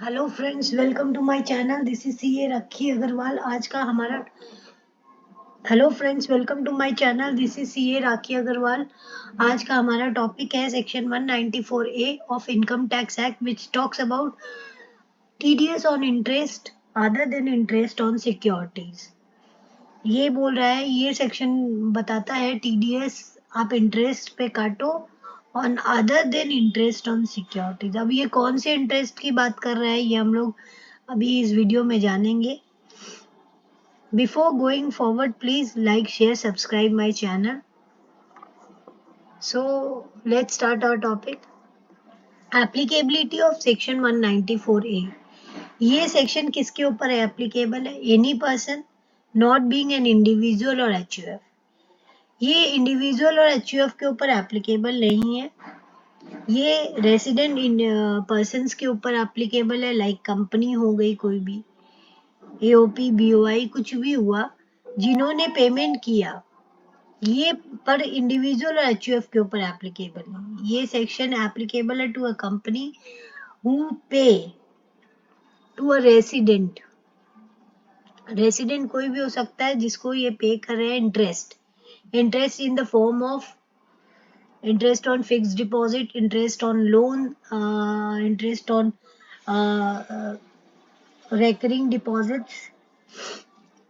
Hello friends, welcome to my channel. This is CA Rakhi Agarwal. आज का हमारा hello friends, welcome to my channel. This is CA Rakhi Agarwal. आज का हमारा टॉपिक है section 194A of income tax act which talks about TDS on interest other than interest on securities. ये बोल रहा है, ये सेक्शन बताता है टीडीएस आप इंटरेस्ट पे काटो on other than interest on securities. अब ये कौन से इंटरेस्ट की बात कर रहा है, ये हम लोग अभी इस वीडियो में जानेंगे। Before going forward, please like, share, subscribe my channel. So let's start our topic. Applicability of section 194A. ये सेक्शन किसके ऊपर है एप्लीकेबल है? Any person not being an individual और एचयूएफ। ये इंडिविजुअल और एचयूएफ के ऊपर एप्लीकेबल नहीं है। ये रेसिडेंट पर्सन्स के ऊपर एप्लीकेबल है, लाइक कंपनी हो गई, कोई भी एओपी बीओआई कुछ भी हुआ जिन्होंने पेमेंट किया, ये पर इंडिविजुअल और एचयूएफ के ऊपर एप्लीकेबल है। ये सेक्शन एप्लीकेबल है to a company who pay to a resident. Resident कोई भी हो सकता है जिसको ये पे कर रहे हैं interest in the form of interest on fixed deposit, interest on loan, interest on recurring deposits.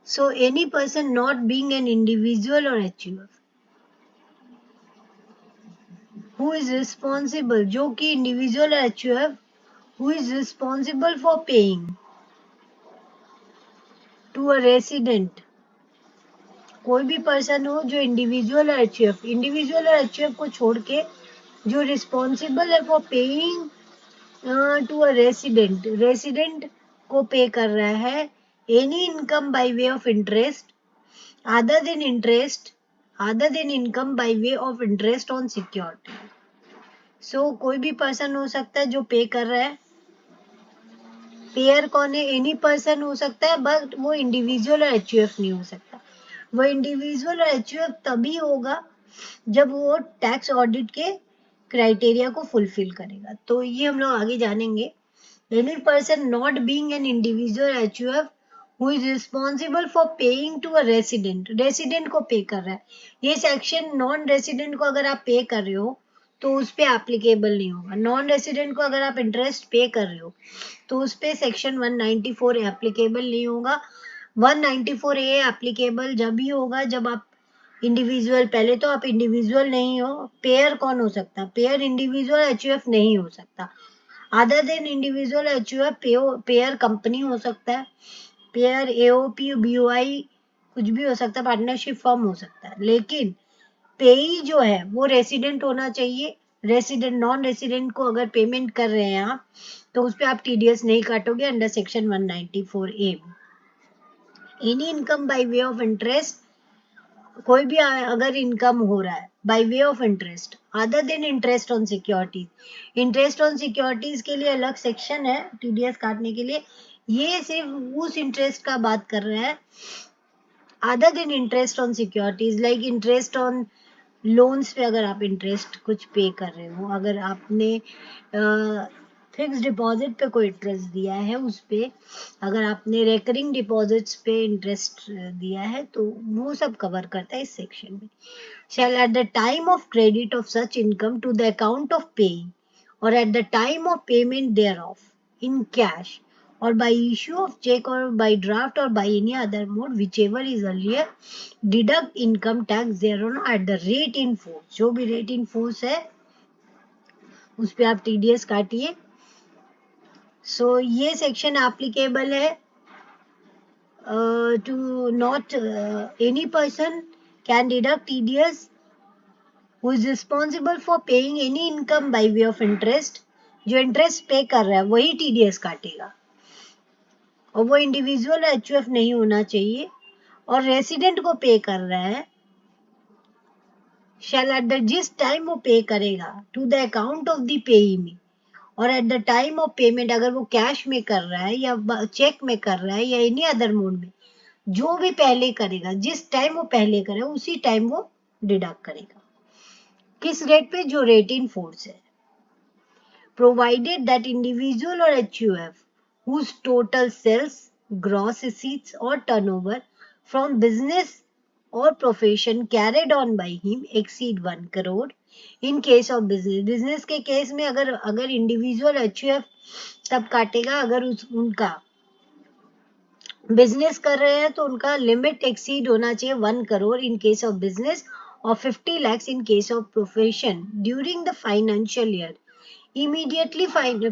So any person not being an individual or HUF who is responsible, जो कि individual or HUF who is responsible for paying to a resident, कोई भी person हो जो individual और HUF को छोड़ के जो रिस्पॉन्सिबल है for paying to a resident को पे कर रहा है any income by way of interest other than income by way of interest on security. So कोई भी पर्सन हो सकता है जो पे कर रहा है। पेयर कौन है? एनी पर्सन हो सकता है, बट वो इंडिविजुअल और एचयूएफ नहीं हो सकता। वो इंडिविजुअल और एचयूएफ तभी होगा जब वो टैक्स ऑडिट के क्राइटेरिया को फुलफिल करेगा। तो ये हम लोग आगे जानेंगे। Any person not being an individual HUF who is responsible for paying to a resident को पे कर रहा है। ये सेक्शन नॉन रेसिडेंट को अगर आप पे कर रहे हो तो उस पर एप्लीकेबल नहीं होगा। नॉन रेसिडेंट को अगर आप इंटरेस्ट पे कर रहे हो तो उस पर सेक्शन 194 एप्लीकेबल नहीं होगा। 194A एप्लीकेबल जब ही होगा जब आप इंडिविजुअल, पहले तो आप इंडिविजुअल नहीं हो। पेयर कौन हो सकता है? पेयर इंडिविजुअल एचयूएफ नहीं हो सकता। Other than individual HUF pair company हो सकता है, पेयर एओपी बीओआई कुछ भी हो सकता है, पार्टनरशिप फर्म हो सकता है, लेकिन पेई जो है वो रेसिडेंट होना चाहिए। नॉन रेसिडेंट को अगर पेमेंट कर रहे हैं आप तो उस पर आप टीडीएस नहीं काटोगे under section 194A। Any income by way of interest, कोई भी अगर इनकम हो रहा है by way of interest other than interest on securities. Interest on securities के लिए अलग सेक्शन है टीडीएस काटने के लिए। ये सिर्फ उस इंटरेस्ट का बात कर रहा है other than interest on securities, like interest on loans पे अगर आप इंटरेस्ट कुछ पे कर रहे हो, अगर आपने फिक्स डिपॉजिट पे कोई इंटरेस्ट दिया है उस पे, अगर आपने रेकरिंग डिपॉजिट्स पे इंटरेस्ट दिया है तो वो सब कवर करता है इस सेक्शन में। Shall at the time of credit of such income to the account of paying or at the time of payment thereof in cash or by issue of check or by draft or by any other mode whichever is earlier deduct income tax thereon at the rate in force। जो भी rate in force है उस पे आप TDS काटिए। So ये section applicable है to not any person can deduct TDS who is responsible for paying any income by way of interest। जो इंटरेस्ट पे कर रहा है वही टीडीएस काटेगा और वो इंडिविजुअल एचयूएफ नहीं होना चाहिए। और रेसिडेंट को पे कर रहा है शैल एट द जिस टाइम वो पे करेगा to the account of the payee में और at the time of payment, अगर वो कैश में कर रहा है या चेक में कर रहा है या एनी अदर मोड में, जो भी पहले करेगा, जिस टाइम वो पहले करे उसी टाइम वो डिडक्ट करेगा। किस रेट पे? जो रेट इन फोर्स है। प्रोवाइडेड दैट इंडिविजुअल और HUF whose total sales, gross receipts or turnover from business or profession carried on by him exceed 1 crore. In case of business के case में अगर individual HUF तब काटेगा अगर उनका business कर रहे हैं तो उनका लिमिट एक्सीड होना चाहिए 1 crore in case of business और 50 lakhs in case of profession during the financial year immediately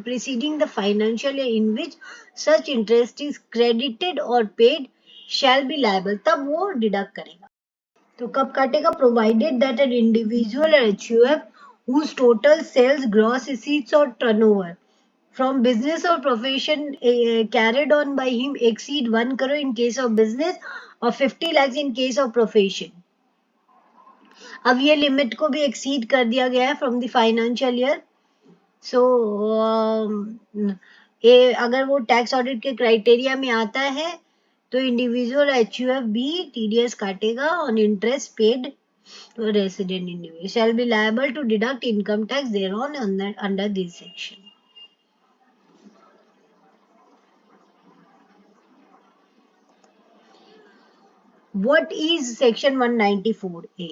preceding the financial year in which such interest is credited or paid shall be liable. तब वो deduct करेगा. तो कब काटेगा? Provided that N individual HUF whose total sales, gross receipts or turnover from business or profession carried on by him exceed 1 crore in case of business or 50 lakhs in case of profession. अब ये limit को भी exceed कर दिया गया है from the financial year. सो अगर वो टैक्स ऑडिट के क्राइटेरिया में आता है तो इंडिविजुअल एचयूएफ भी टीडीएस काटेगा on interest paid to a resident individual shall be liable to deduct income tax thereon under this section. What is section 194A?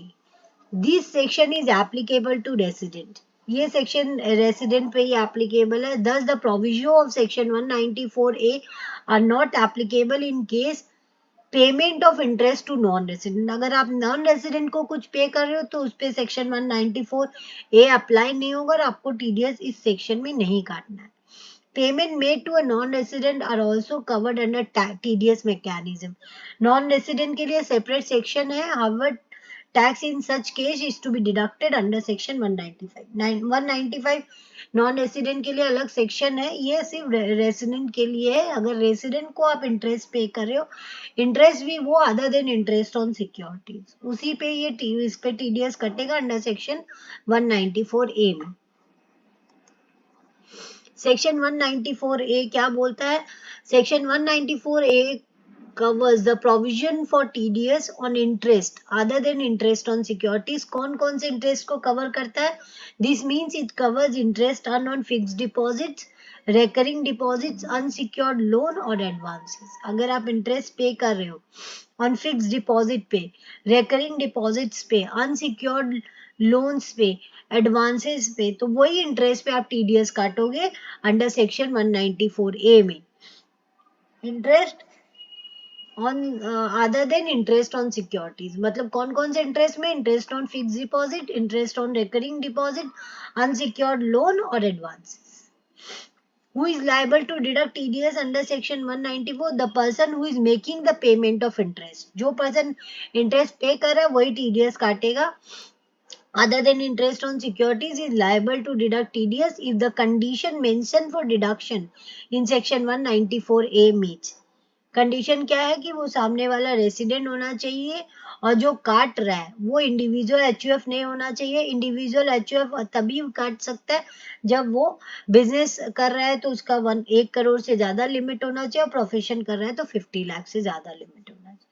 This section is applicable to resident. ये section resident पे ही applicable है. Thus the provision of section 194A are not applicable in case payment of interest to non resident. अगर आप non resident को कुछ पे कर रहे हो तो उस पे सेक्शन 194A अप्लाई नहीं होगा और आपको टीडीएस इस सेक्शन में नहीं काटना है. Payment made to a non resident are also covered under TDS mechanism. Non resident के लिए सेपरेट सेक्शन है. However tax in such case is to be deducted under section 195. 195 non resident के लिए अलग सेक्शन है. ये सिर्फ रेसिडेंट के लिए है. अगर रेसिडेंट को आप इंटरेस्ट पे कर रहे हो, इंटरेस्ट भी वो other than interest on securities, उसी पे ये इस पे टीडीएस कटेगा अंडर सेक्शन 194A में. सेक्शन 194A क्या बोलता है? Section 194A covers the provision for TDS on interest other than interest on securities. कौन से इंटरेस्ट को कवर करता है? This means it covers interest earned on fixed deposits, recurring deposits, unsecured loan और advances. अगर आप इंटरेस्ट पे कर रहे हो ऑन फिक्स डिपॉजिट पे, recurring deposits पे, unsecured लोन्स पे, एडवांसेस पे, तो वही इंटरेस्ट पे आप टीडीएस काटोगे अंडर सेक्शन 194A में. Interest on other than interest on securities, मतलब कौन से इंटरेस्ट में? Interest on fix deposit, interest on recurring deposit, unsecured loan और advances. Who is liable to deduct TDS under section 194? The person who is making the payment of interest. जो person interest पे कर रहा है वही TDS काटेगा. Other than interest on securities is liable to deduct TDS if the condition mentioned for deduction in section 194A meets. Condition क्या है कि वो सामने वाला रेसिडेंट होना चाहिए और जो काट रहा है वो इंडिविजुअल एचयूएफ नहीं होना चाहिए. इंडिविजुअल एचयूएफ तभी काट सकता है जब वो बिजनेस कर रहा है तो उसका 1 करोड़ से ज्यादा लिमिट होना चाहिए और प्रोफेशन कर रहा है तो 50 लाख से ज्यादा लिमिट होना चाहिए.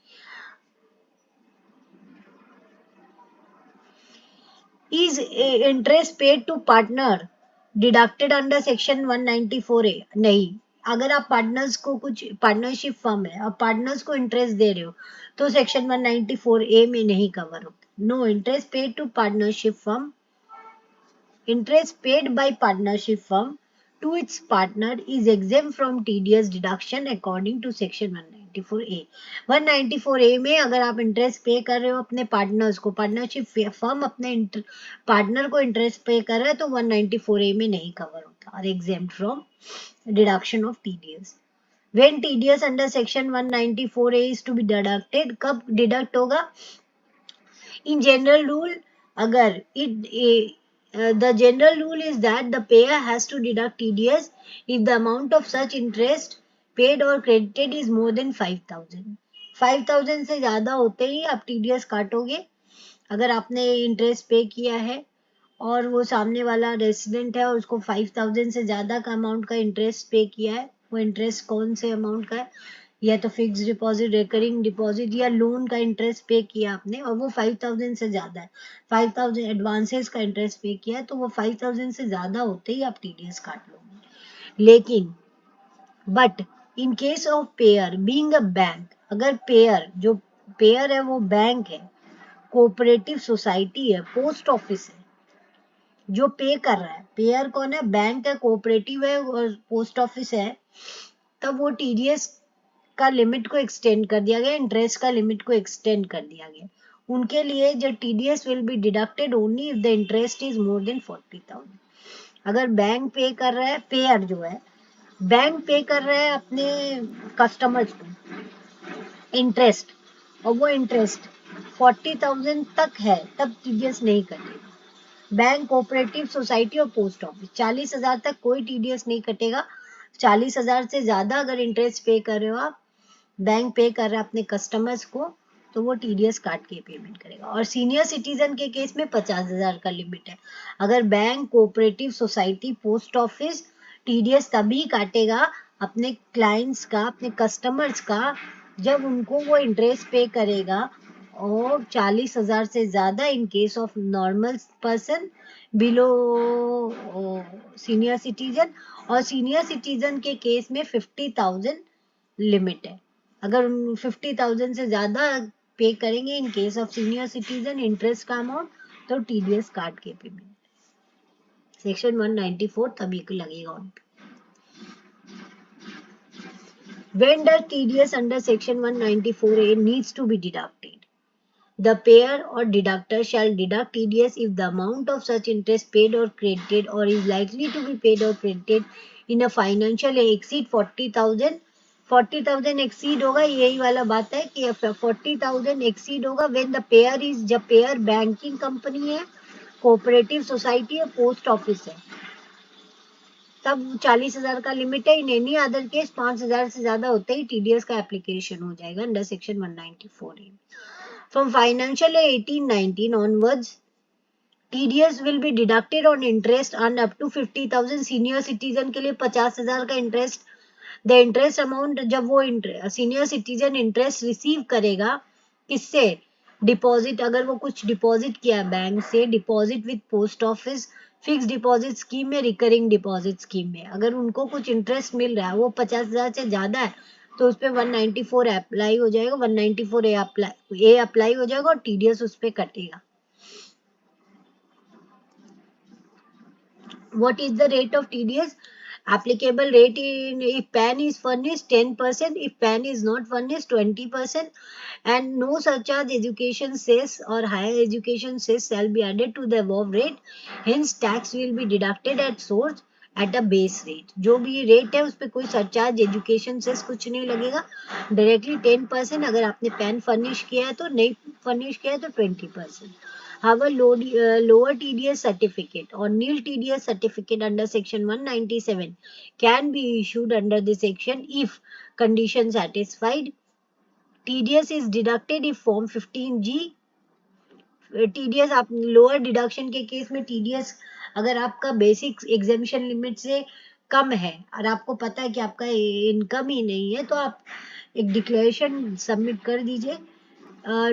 Is interest paid to partner deducted under section 194A? नहीं. अगर आप पार्टनर्स को कुछ पार्टनरशिप फर्म है और पार्टनर्स को इंटरेस्ट दे रहे हो तो सेक्शन 194A में नहीं कवर होता. No interest paid to partnership firm. Interest paid by partnership firm to its partner is exempt from TDS deduction according to section 194A. 194A में अगर आप इंटरेस्ट पे कर रहे हो अपने पार्टनर्स को, पार्टनरशिप फर्म अपने पार्टनर को इंटरेस्ट पे कर रहा है तो 194A में नहीं कवर होता और exempt from deduction of TDS. When TDS under section 194A is to be deducted, कब डिडक्ट होगा? In general rule, अगर the general rule is that the payer has to deduct TDS if the amount of such interest paid or credited is more than 5,000. 5,000 से ज्यादा होते ही आप TDS काटोगे. अगर आपने interest पे किया है और वो सामने वाला रेसिडेंट है और उसको 5,000 से ज्यादा का अमाउंट का इंटरेस्ट पे किया है, वो इंटरेस्ट कौन से अमाउंट का है? या तो फिक्स डिपॉजिट, रिकरिंग डिपॉजिट या लोन का इंटरेस्ट पे किया आपने और वो 5,000 से ज्यादा है, 5,000 एडवांसेस का इंटरेस्ट पे किया है तो वो 5,000 से ज्यादा होते ही आप टीडीएस काट लोगे. लेकिन but in case of pair being a bank, अगर पेयर, जो पेयर है वो बैंक है, कोऑपरेटिव सोसाइटी है, पोस्ट ऑफिस है, जो पे कर रहा है, पेयर कौन है, बैंक है, कोऑपरेटिव है और पोस्ट ऑफिस है, तब वो टीडीएस का लिमिट को एक्सटेंड कर दिया गया, इंटरेस्ट का लिमिट को एक्सटेंड कर दिया गया। उनके लिए जो TDS will be deducted only if the interest is more than 40,000। अगर बैंक पे कर रहा है, पेयर जो है, बैंक पे कर रहा है अपने कस्टमर्स को इंटरेस्ट, और वो इंटरेस्ट 40,000 तक है, तब टीडीएस नहीं कटेगा। बैंक, कोऑपरेटिव सोसाइटी और पोस्ट ऑफिस 40,000 तक कोई टीडीएस नहीं कटेगा। 40,000 से ज्यादा अगर इंटरेस्ट पे कर रहे हो आप, बैंक पे कर रहा है अपने कस्टमर्स को, तो वो टीडीएस काट के पेमेंट करेगा। और सीनियर सिटीजन के केस में 50,000 का लिमिट है। अगर bank, cooperative society, post office TDS तभी काटेगा अपने क्लाइंट्स का, अपने कस्टमर्स का, जब उनको वो इंटरेस्ट पे करेगा, और 40,000 से ज्यादा in case of normal person below senior citizen, और सीनियर सिटीजन के केस में 50,000 लिमिट है। अगर 50,000 से ज्यादा पे करेंगे in case of senior citizen interest का अमाउंट, तो टीडीएस काट के पेमेंट। सेक्शन 194 तभी को लगेगा उन पे। When does TDS under section 194A needs to be deducted? The payer or deductor shall deduct TDS if the amount of such interest paid or credited or is likely to be paid or credited in a financial year exceed 40,000। 40,000 exceed होगा, यही वाला बात है कि 40,000 exceed होगा when the pair is, जब pair banking company है, cooperative society है, पोस्ट ऑफिस है, तब 40,000 का लिमिट है। इन एनी अदर केस 5,000 से ज्यादा होते ही टीडीएस का एप्लीकेशन हो जाएगा under section 194A। From financial year 18-19 onwards, TDS will be deducted on interest earned up to 50,000। Senior citizen के लिए 50,000 का इंटरेस्ट, द इंटरेस्ट अमाउंट, जब वो सीनियर सिटीजन इंटरेस्ट रिसीव करेगा, किससे, डिपॉजिट, अगर वो कुछ डिपॉजिट किया बैंक से, deposit with post office, fix deposit scheme में, रिकरिंग डिपॉजिट स्कीम में, अगर उनको कुछ इंटरेस्ट मिल रहा है, वो 50,000 से ज्यादा है, तो उस पर 194 अप्लाई हो जाएगा, 194 ए अप्लाई हो जाएगा और टीडीएस उस पर कटेगा। What is the rate of TDS? Applicable rate in, if PAN is furnished 10%, if PAN is not furnished 20%, and no surcharge education cess or higher education cess shall be added to the above rate. Hence tax will be deducted at source at a base rate। जो भी rate है उस पर कोई surcharge, education cess कुछ नहीं लगेगा, directly 10%। अगर आपने पैन फर्निश किया है तो, नहीं फर्निश किया है तो 20%। However, lower TDS certificate or nil TDS certificate under section 197 can be issued under this section if condition satisfied। TDS is deducted if form 15G। TDS आप लोअर डिडक्शन के case में TDS अगर आपका basic exemption limit से कम है और आपको पता है कि आपका इनकम ही नहीं है, तो आप एक डिक्लेरेशन सबमिट कर दीजिए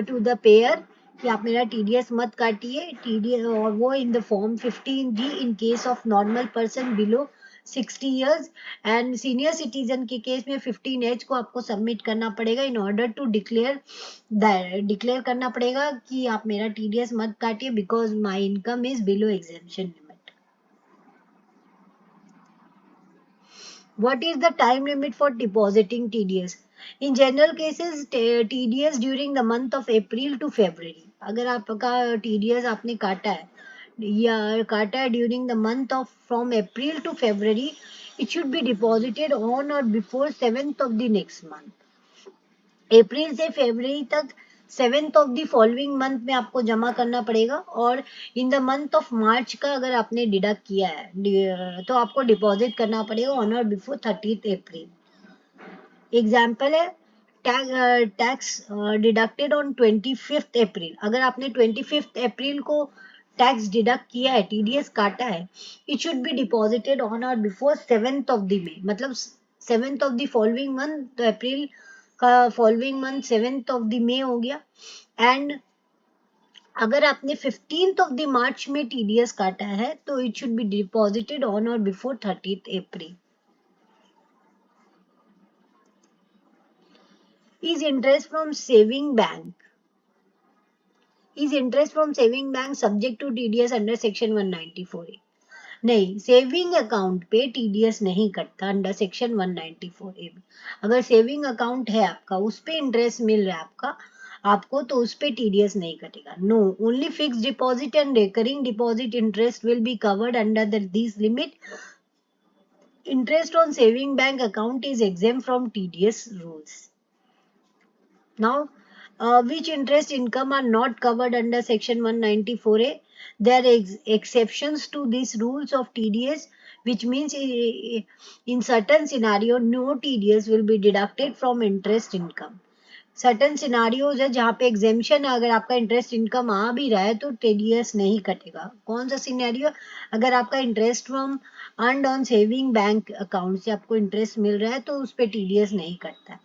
टू द पेयर कि आप मेरा TDS मत काटिए, TDS, और वो in the form 15G in case of normal person below 60 years, and senior citizen के केस में 15H को आपको सबमिट करना पड़ेगा इन ऑर्डर टू डिक्लेयर करना पड़ेगा कि आप मेरा TDS मत काटिए because my income is below exemption limit. What is the time limit for depositing TDS? In general cases, TDS during the month of April to February। अगर आपका TDS आपने काटा है या काटा है during the month of from April to February, it should be deposited on or before 7th of the next month. April से फरवरी तक 7th of the following month में आपको जमा करना पड़ेगा, और in the month of March का अगर आपने डिडक्ट किया है तो आपको डिपॉजिट करना पड़ेगा on or before 30th April. Example है टैक्स डिडक्टेड ऑन 25th अप्रैल। अगर आपने 25th अप्रैल को टैक्स डिडक्ट किया है, TDS काटा है, it should be deposited on or before 7th of the May, मतलब 7th of the following month, तो अप्रैल का following month 7th of the May हो गया। एंड अगर आपने 15th ऑफ द मार्च में TDS काटा है तो it should be deposited on or before 30th April. Is interest from saving bank subject to TDS under section 194A? नहीं, saving account पे टीडीएस नहीं कटता अंडर सेक्शन 194A में। अगर सेविंग अकाउंट है आपका, उस पे इंटरेस्ट मिल रहा है आपको तो उस पे टीडीएस नहीं कटेगा। No, only fix deposit and recurring deposit interest will be covered under this limit. Interest on saving bank account is exempt from TDS rules. Now, which interest income are not covered under section 194A? There are exceptions to these rules of TDS, which means in certain scenario no TDS will be deducted from interest income. Certain scenarios है जहाँ पे exemption है, अगर आपका interest income आ भी रहा है तो टीडीएस नहीं कटेगा। कौन सा सिनेरियो? अगर आपका interest from earned on saving bank account से आपको इंटरेस्ट मिल रहा है तो उस पे टीडीएस नहीं कटता।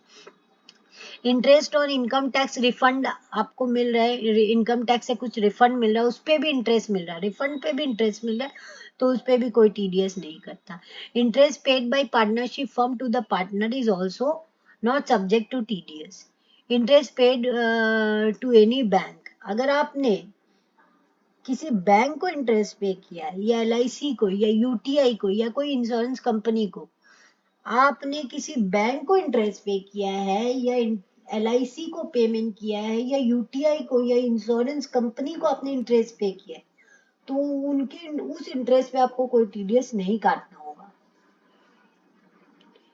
Interest on income tax refund आपको मिल रहा है, इनकम टैक्स से कुछ रिफंड मिल रहा है, उस पे भी इंटरेस्ट मिल रहा है, रिफंड पे भी इंटरेस्ट मिल रहा है तो उस पे भी कोई टीडीएस नहीं करता। Interest paid by partnership firm to the partner is also not subject to TDS. Interest paid to any bank, अगर आपने किसी बैंक को इंटरेस्ट पे किया है या एलआईसी को या यूटीआई को या कोई इंश्योरेंस कंपनी को, आपने किसी बैंक को इंटरेस्ट पे किया है या एलआईसी को पेमेंट किया है या यूटीआई को या इंश्योरेंस कंपनी को आपने इंटरेस्ट पे किया है तो उनके उस इंटरेस्ट पे आपको कोई टीडीएस नहीं काटना होगा।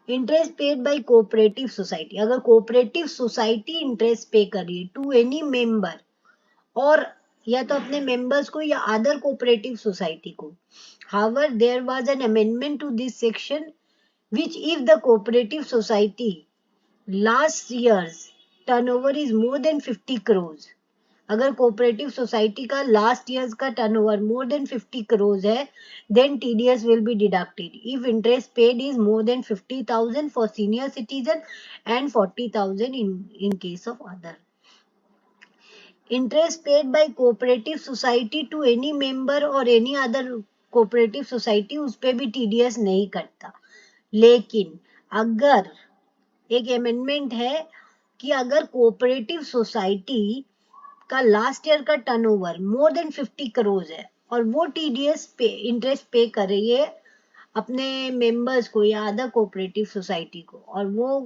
Interest paid bye cooperative society, अगर कोऑपरेटिव सोसाइटी इंटरेस्ट पे कर रही है टू एनी मेंबर, और या तो अपने मेंबर्स को या अदर कोऑपरेटिव सोसाइटी को, however there was an amendment to this section which if the cooperative society last year's turnover is more than 50 crores, अगर कोऑपरेटिव सोसाइटी का लास्ट ईयर्स का टर्नओवर मोर देन 50 crores है, then TDS will be deducted if interest paid is more than 50,000 for senior citizen and 40,000 in case of other. Interest paid by cooperative society to any member or any other cooperative society, उस पे भी TDS नहीं कटता। लेकिन अगर एक amendment है कि अगर कोऑपरेटिव सोसाइटी का लास्ट ईयर का टर्नओवर मोर देन 50 crores है और वो टीडीएस पे इंटरेस्ट पे कर रही है अपने मेंबर्स को या अदर कोऑपरेटिव सोसाइटी को, और वो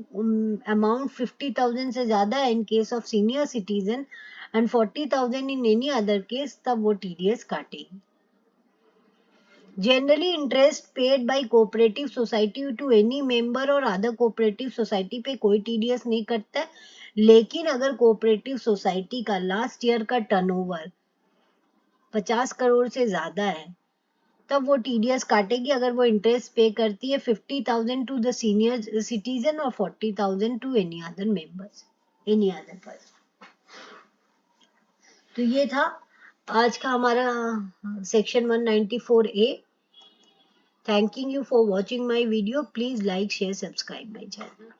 अमाउंट 50,000 से ज्यादा है in case of senior citizen and 40,000 in any other case, तब वो TDS काटेगी। Generally, interest paid by cooperative society to any member और other cooperative society पे कोई TDS नहीं कटता है, लेकिन अगर कोऑपरेटिव सोसाइटी का लास्ट ईयर का टर्नओवर 50 करोड़ से ज्यादा है तब वो TDS काटेगी अगर वो इंटरेस्ट पे करती है 50,000 टू द सीनियर सिटीजन और 40,000 to any other members, any other person. तो ये था आज का हमारा section 194A। Thanking you for watching my video. Please like, share, subscribe my channel.